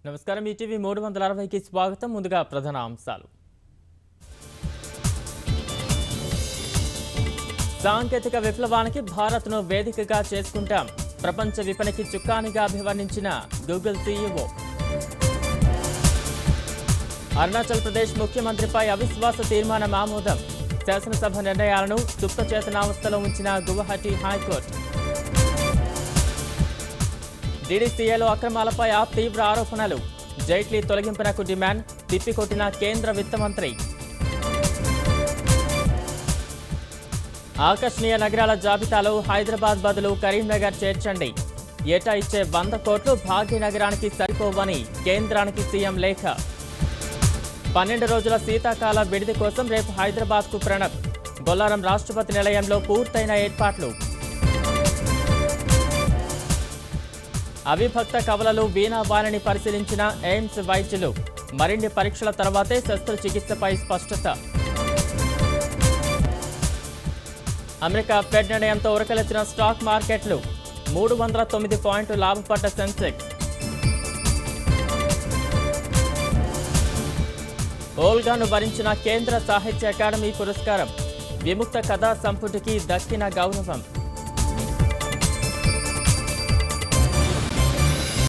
నమస్కారం ఈటీవీ 360కి స్వాగతం. ముందుగా ప్రధాన అంశాలు. సాంకేతిక విప్లవానికి భారత్ను వేదికగా చేసుకుంటాం. ప్రపంచ విపణికి చుక్కానిగా అభివర్ణించిన గూగుల్ సీఈఓ. అరుణాచల్ ప్రదేశ్ ముఖ్యమంత్రిపై అవిశ్వాస తీర్మానం ఆమోదం. శాసనసభ నిర్ణయాలను సుప్తచేతనావస్థలో ఉంచిన గువాహటి హైకోర్టు. డీడీసీఏలో అక్రమాలపై ఆప్ తీవ్ర ఆరోపణలు. జైట్లీ తొలగింపునకు డిమాండ్ తిప్పికొట్టిన కేంద్ర విత్త మంత్రి. ఆకర్షణీయ నగరాల జాబితాలో హైదరాబాద్ బదులు కరీంనగర్ చేర్చండి. ఏటా ఇచ్చే 100 కోట్లు భాగ్యనగరానికి సరిపోవని కేంద్రానికి సీఎం లేఖ. 12 రోజుల శీతాకాల విడిది కోసం రేపు హైదరాబాద్కు ప్రణబ్. బొల్లారం రాష్ట్రపతి నిలయంలో పూర్తయిన ఏర్పాట్లు. అవిభక్త కవలలు వీణావాణిని పరిశీలించిన ఎయిమ్స్ వైద్యులు. మరిన్ని పరీక్షల తర్వాతే శస్త్రచికిత్సపై స్పష్టత. అమెరికా ఫెడ్ నిర్ణయంతో ఉరకలెత్తిన స్టాక్ మార్కెట్లు. 309 పాయింట్లు లాభపడ్డ సెన్సెక్స్. ఓల్గాను భరించిన కేంద్ర సాహిత్య అకాడమీ పురస్కారం. విముక్త కథా సంపుటికి దక్కిన గౌరవం.